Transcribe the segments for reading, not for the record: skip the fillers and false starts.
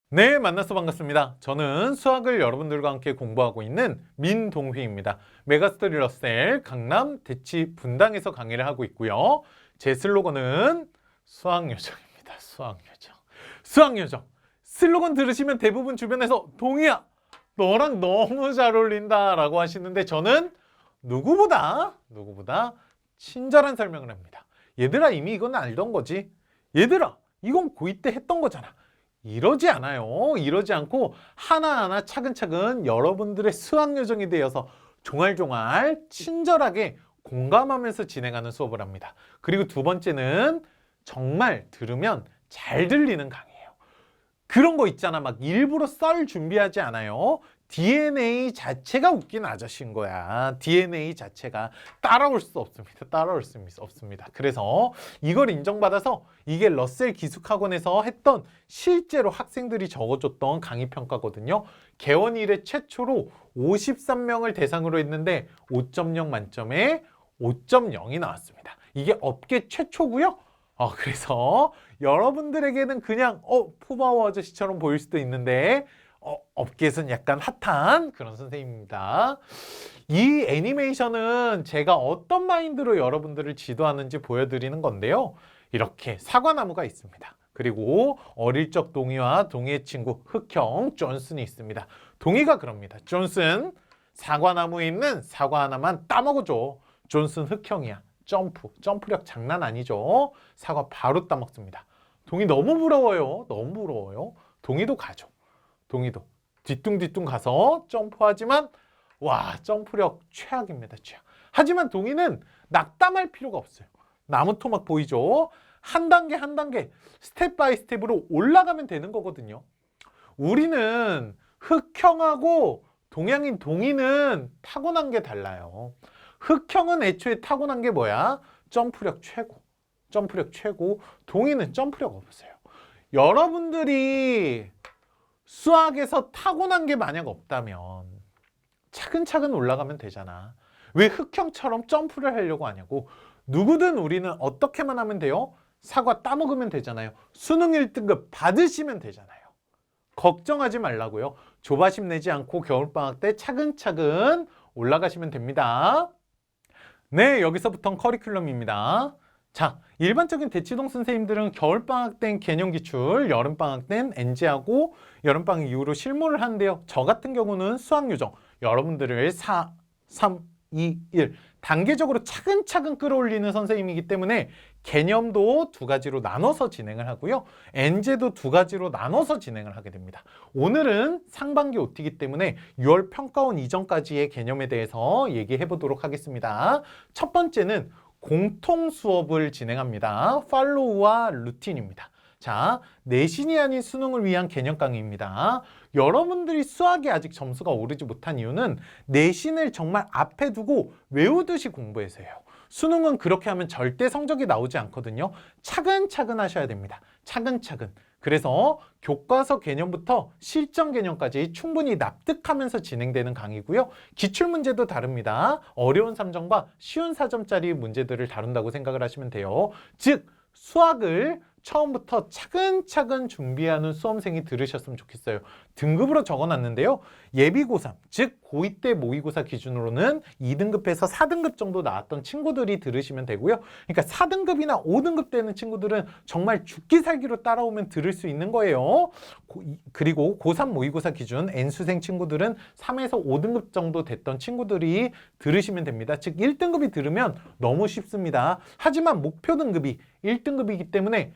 네, 만나서 반갑습니다. 저는 수학을 여러분들과 함께 공부하고 있는 민동휘입니다. 메가스터디 러셀 강남 대치 분당에서 강의를 하고 있고요. 제 슬로건은 수학요정입니다. 수학요정. 수학요정. 슬로건 들으시면 대부분 주변에서 동희야, 너랑 너무 잘 어울린다 라고 하시는데 저는 누구보다 친절한 설명을 합니다. 얘들아, 이미 이건 알던 거지. 얘들아, 이건 고2 때 했던 거잖아. 이러지 않아요. 이러지 않고 하나하나 차근차근 여러분들의 수학 요정이 되어서 종알종알 친절하게 공감하면서 진행하는 수업을 합니다. 그리고 두 번째는 정말 들으면 잘 들리는 강의예요. 그런 거 있잖아. 막 일부러 썰 준비하지 않아요. DNA 자체가 웃긴 아저씨인 거야. DNA 자체가 따라올 수 없습니다. 따라올 수 없습니다. 그래서 이걸 인정받아서 이게 러셀 기숙학원에서 했던 실제로 학생들이 적어줬던 강의 평가거든요. 개원 이래 최초로 53명을 대상으로 했는데 5.0 만점에 5.0이 나왔습니다. 이게 업계 최초고요. 그래서 여러분들에게는 그냥 푸바오 아저씨처럼 보일 수도 있는데 업계에서는 약간 핫한 그런 선생님입니다. 이 애니메이션은 제가 어떤 마인드로 여러분들을 지도하는지 보여드리는 건데요. 이렇게 사과나무가 있습니다. 그리고 어릴 적 동이와 동이의 친구 흑형 존슨이 있습니다. 동이가 그럽니다. 존슨, 사과나무에 있는 사과 하나만 따먹어줘. 존슨 흑형이야. 점프력 장난 아니죠. 사과 바로 따먹습니다. 동이 너무 부러워요. 너무 부러워요. 동이도 가죠. 동이도 뒤뚱뒤뚱 가서 점프하지만 와, 점프력 최악입니다. 최악. 하지만 동이는 낙담할 필요가 없어요. 나무 토막 보이죠? 한 단계 한 단계 스텝 바이 스텝으로 올라가면 되는 거거든요. 우리는 흑형하고 동양인 동이는 타고난 게 달라요. 흑형은 애초에 타고난 게 뭐야? 점프력 최고. 점프력 최고. 동이는 점프력 없어요. 여러분들이 수학에서 타고난 게 만약 없다면 차근차근 올라가면 되잖아. 왜 흑형처럼 점프를 하려고 하냐고. 누구든 우리는 어떻게만 하면 돼요? 사과 따먹으면 되잖아요. 수능 1등급 받으시면 되잖아요. 걱정하지 말라고요. 조바심 내지 않고 겨울방학 때 차근차근 올라가시면 됩니다. 네, 여기서부터는 커리큘럼입니다. 자, 일반적인 대치동 선생님들은 겨울방학 땐 개념기출, 여름방학 땐 엔제하고 여름방학 이후로 실무를 하는데요. 저 같은 경우는 수학요정, 여러분들을 4, 3, 2, 1 단계적으로 차근차근 끌어올리는 선생님이기 때문에 개념도 두 가지로 나눠서 진행을 하고요. 엔제도 두 가지로 나눠서 진행을 하게 됩니다. 오늘은 상반기 OT이기 때문에 6월 평가원 이전까지의 개념에 대해서 얘기해 보도록 하겠습니다. 첫 번째는 공통 수업을 진행합니다. 팔로우와 루틴입니다. 자, 내신이 아닌 수능을 위한 개념 강의입니다. 여러분들이 수학에 아직 점수가 오르지 못한 이유는 내신을 정말 앞에 두고 외우듯이 공부해서요. 수능은 그렇게 하면 절대 성적이 나오지 않거든요. 차근차근 하셔야 됩니다. 차근차근. 그래서 교과서 개념부터 실전 개념까지 충분히 납득하면서 진행되는 강의고요. 기출문제도 다릅니다. 어려운 3점과 쉬운 4점짜리 문제들을 다룬다고 생각을 하시면 돼요. 즉, 수학을 처음부터 차근차근 준비하는 수험생이 들으셨으면 좋겠어요. 등급으로 적어놨는데요. 예비 고3, 즉 고2 때 모의고사 기준으로는 2등급에서 4등급 정도 나왔던 친구들이 들으시면 되고요. 그러니까 4등급이나 5등급 되는 친구들은 정말 죽기 살기로 따라오면 들을 수 있는 거예요. 그리고 고3 모의고사 기준 N수생 친구들은 3에서 5등급 정도 됐던 친구들이 들으시면 됩니다. 즉 1등급이 들으면 너무 쉽습니다. 하지만 목표 등급이 1등급이기 때문에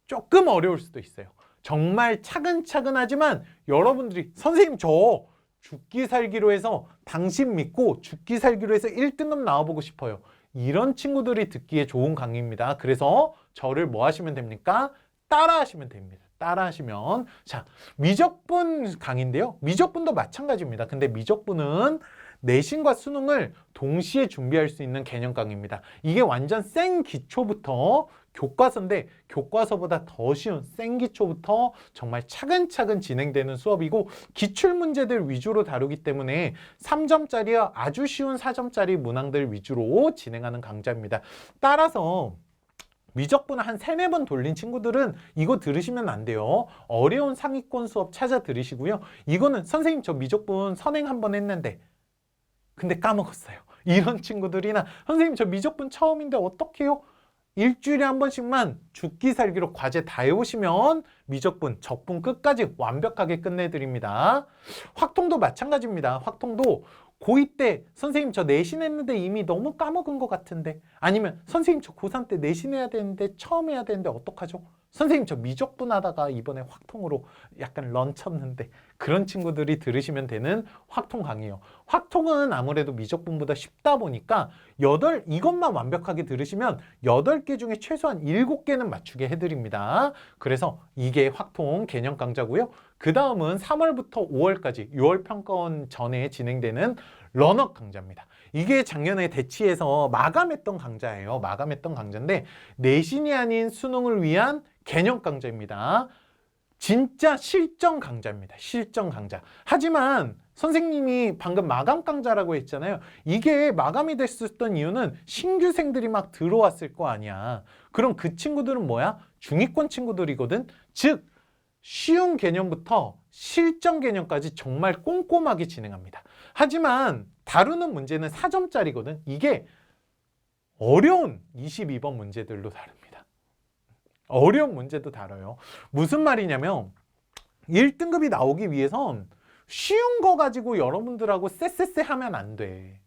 조금 어려울 수도 있어요. 정말 차근차근 하지만 여러분들이 선생님 저 죽기 살기로 해서 당신 믿고 죽기 살기로 해서 1등급 나와보고 싶어요. 이런 친구들이 듣기에 좋은 강의입니다. 그래서 저를 뭐 하시면 됩니까? 따라 하시면 됩니다. 따라 하시면 자, 미적분 강의인데요. 미적분도 마찬가지입니다. 근데 미적분은 내신과 수능을 동시에 준비할 수 있는 개념 강의입니다. 이게 완전 생 기초부터 교과서인데 교과서보다 더 쉬운 생 기초부터 정말 차근차근 진행되는 수업이고 기출문제들 위주로 다루기 때문에 3점짜리와 아주 쉬운 4점짜리 문항들 위주로 진행하는 강좌입니다. 따라서 미적분 한 3-4번 돌린 친구들은 이거 들으시면 안 돼요. 어려운 상위권 수업 찾아 들으시고요. 이거는 선생님 저 미적분 선행 한번 했는데 근데 까먹었어요. 이런 친구들이나 선생님 저 미적분 처음인데 어떡해요? 일주일에 한 번씩만 죽기 살기로 과제 다 해오시면 미적분, 적분 끝까지 완벽하게 끝내드립니다. 확통도 마찬가지입니다. 확통도 고2 때 선생님 저 내신했는데 이미 너무 까먹은 것 같은데, 아니면 선생님 저 고3 때 내신해야 되는데 처음 해야 되는데 어떡하죠? 선생님 저 미적분 하다가 이번에 확통으로 약간 런 쳤는데, 그런 친구들이 들으시면 되는 확통 강의예요. 확통은 아무래도 미적분보다 쉽다 보니까 이것만 완벽하게 들으시면 8개 중에 최소한 7개는 맞추게 해드립니다. 그래서 이게 확통 개념 강좌고요. 그 다음은 3월부터 5월까지 6월 평가원 전에 진행되는 런업 강좌입니다. 이게 작년에 대치에서 마감했던 강좌예요. 마감했던 강좌인데 내신이 아닌 수능을 위한 개념 강좌입니다. 진짜 실전 강좌입니다. 실전 강좌. 하지만 선생님이 방금 마감 강좌라고 했잖아요. 이게 마감이 됐었던 이유는 신규생들이 막 들어왔을 거 아니야. 그럼 그 친구들은 뭐야? 중위권 친구들이거든. 즉 쉬운 개념부터 실전 개념까지 정말 꼼꼼하게 진행합니다. 하지만 다루는 문제는 4점짜리거든. 이게 어려운 22번 문제들도 다릅니다. 어려운 문제도 다뤄요. 무슨 말이냐면 1등급이 나오기 위해선 쉬운 거 가지고 여러분들하고 쎄쎄쎄 하면 안 돼.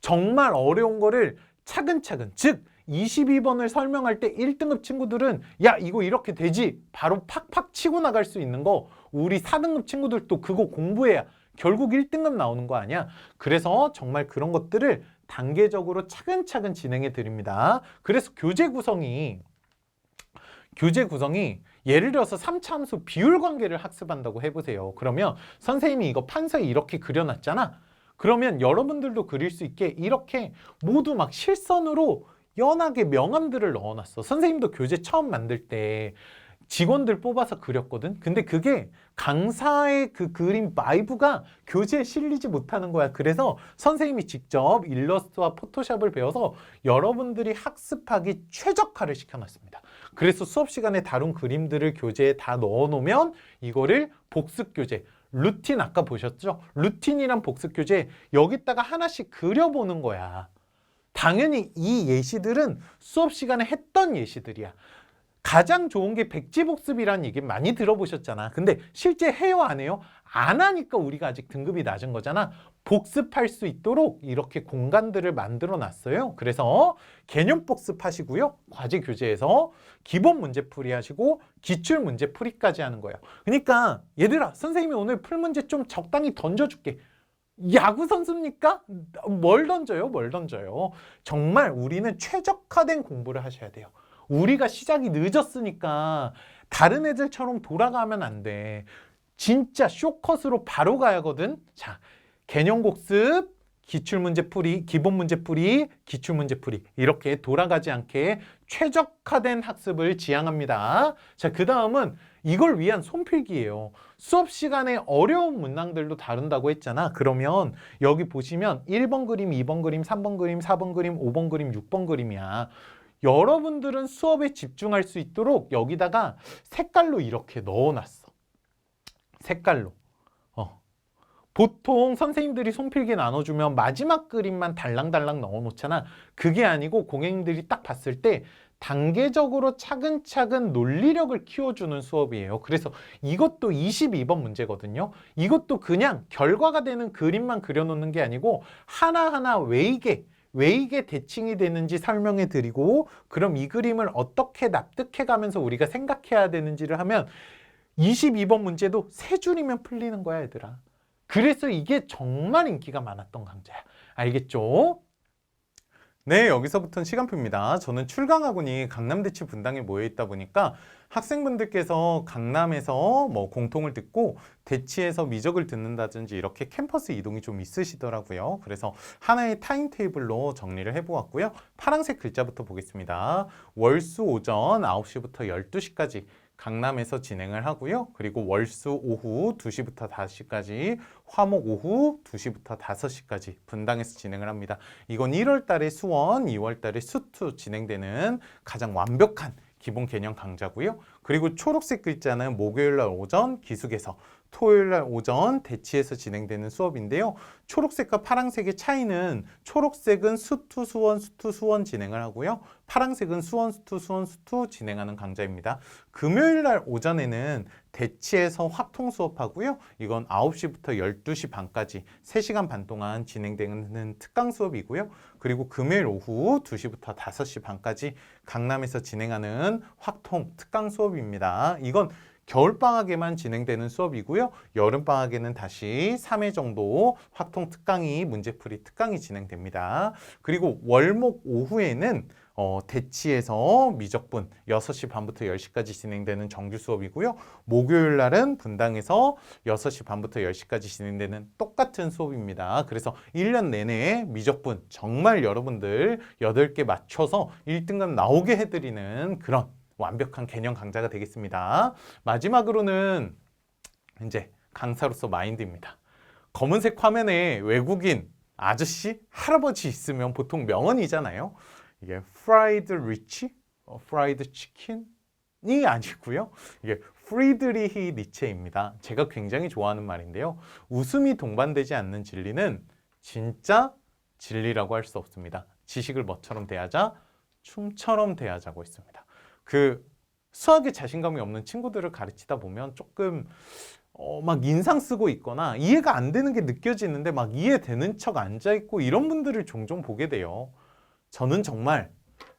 정말 어려운 거를 차근차근, 즉 22번을 설명할 때 1등급 친구들은 야 이거 이렇게 되지 바로 팍팍 치고 나갈 수 있는 거, 우리 4등급 친구들도 그거 공부해야 결국 1등급 나오는 거 아니야. 그래서 정말 그런 것들을 단계적으로 차근차근 진행해 드립니다. 그래서 교재 구성이 예를 들어서 3차 함수 비율 관계를 학습한다고 해보세요. 그러면 선생님이 이거 판서에 이렇게 그려놨잖아. 그러면 여러분들도 그릴 수 있게 이렇게 모두 막 실선으로 연하게 명암들을 넣어놨어. 선생님도 교재 처음 만들 때 직원들 뽑아서 그렸거든. 근데 그게 강사의 그 그림 바이브가 교재에 실리지 못하는 거야. 그래서 선생님이 직접 일러스트와 포토샵을 배워서 여러분들이 학습하기 최적화를 시켜놨습니다. 그래서 수업 시간에 다룬 그림들을 교재에 다 넣어놓으면 이거를 복습 교재, 루틴 아까 보셨죠? 루틴이란 복습 교재 여기다가 하나씩 그려보는 거야. 당연히 이 예시들은 수업 시간에 했던 예시들이야. 가장 좋은 게 백지복습이라는 얘기 많이 들어보셨잖아. 근데 실제 해요 안 해요? 안 하니까 우리가 아직 등급이 낮은 거잖아. 복습할 수 있도록 이렇게 공간들을 만들어 놨어요. 그래서 개념 복습하시고요. 과제 교재에서 기본 문제풀이 하시고 기출 문제풀이까지 하는 거예요. 그러니까 얘들아 선생님이 오늘 풀 문제 좀 적당히 던져줄게. 야구 선수입니까? 뭘 던져요? 뭘 던져요? 정말 우리는 최적화된 공부를 하셔야 돼요. 우리가 시작이 늦었으니까 다른 애들처럼 돌아가면 안 돼. 진짜 쇼컷으로 바로 가야거든. 자, 개념 복습, 기출문제풀이, 기본문제풀이, 기출문제풀이 이렇게 돌아가지 않게 최적화된 학습을 지향합니다. 자, 그 다음은 이걸 위한 손필기예요. 수업 시간에 어려운 문항들도 다룬다고 했잖아. 그러면 여기 보시면 1번 그림, 2번 그림, 3번 그림, 4번 그림, 5번 그림, 6번 그림이야. 여러분들은 수업에 집중할 수 있도록 여기다가 색깔로 이렇게 넣어놨어. 색깔로. 보통 선생님들이 손필기 나눠주면 마지막 그림만 달랑달랑 넣어놓잖아. 그게 아니고 고객님들이 딱 봤을 때 단계적으로 차근차근 논리력을 키워주는 수업이에요. 그래서 이것도 22번 문제거든요. 이것도 그냥 결과가 되는 그림만 그려놓는 게 아니고 하나하나 왜 이게 대칭이 되는지 설명해 드리고, 그럼 이 그림을 어떻게 납득해 가면서 우리가 생각해야 되는지를 하면 22번 문제도 3줄이면 풀리는 거야 얘들아. 그래서 이게 정말 인기가 많았던 강좌야. 알겠죠? 네, 여기서부터는 시간표입니다. 저는 출강학원이 강남대치 분당에 모여 있다 보니까 학생분들께서 강남에서 뭐 공통을 듣고 대치에서 미적을 듣는다든지 이렇게 캠퍼스 이동이 좀 있으시더라고요. 그래서 하나의 타임테이블로 정리를 해보았고요. 파란색 글자부터 보겠습니다. 월수 오전 9시부터 12시까지 강남에서 진행을 하고요. 그리고 월수 오후 2시부터 5시까지, 화목 오후 2시부터 5시까지 분당에서 진행을 합니다. 이건 1월 달에 수원, 2월 달에 수투 진행되는 가장 완벽한 기본 개념 강좌고요. 그리고 초록색 글자는 목요일 날 오전 기숙에서, 토요일 날 오전 대치에서 진행되는 수업인데요. 초록색과 파란색의 차이는 초록색은 수투, 수원 진행을 하고요. 파란색은 수원, 수투 진행하는 강좌입니다. 금요일 날 오전에는 대치에서 확통 수업하고요. 이건 9시부터 12시 반까지 3시간 반 동안 진행되는 특강 수업이고요. 그리고 금요일 오후 2시부터 5시 반까지 강남에서 진행하는 확통 특강 수업입니다. 이건 겨울방학에만 진행되는 수업이고요. 여름방학에는 다시 3회 정도 확통 특강이, 문제풀이 특강이 진행됩니다. 그리고 월목 오후에는 대치에서 미적분 6시 반부터 10시까지 진행되는 정규 수업이고요. 목요일 날은 분당에서 6시 반부터 10시까지 진행되는 똑같은 수업입니다. 그래서 1년 내내 미적분 정말 여러분들 8개 맞춰서 1등급 나오게 해드리는 그런 완벽한 개념 강좌가 되겠습니다. 마지막으로는 이제 강사로서 마인드입니다. 검은색 화면에 외국인 아저씨, 할아버지 있으면 보통 명언이잖아요. 이게 프라이드 리치, 프라이드 치킨이 아니고요. 이게 프리드리히 니체입니다. 제가 굉장히 좋아하는 말인데요. 웃음이 동반되지 않는 진리는 진짜 진리라고 할 수 없습니다. 지식을 뭐처럼 대하자? 춤처럼 대하자고 했습니다. 그 수학에 자신감이 없는 친구들을 가르치다 보면 조금 막 인상 쓰고 있거나 이해가 안 되는 게 느껴지는데 막 이해되는 척 앉아있고 이런 분들을 종종 보게 돼요. 저는 정말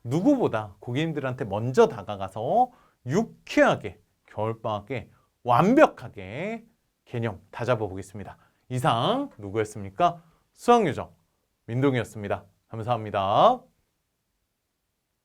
누구보다 고객님들한테 먼저 다가가서 유쾌하게 겨울방학에 완벽하게 개념 다 잡아보겠습니다. 이상 누구였습니까? 수학요정 민동이었습니다. 감사합니다.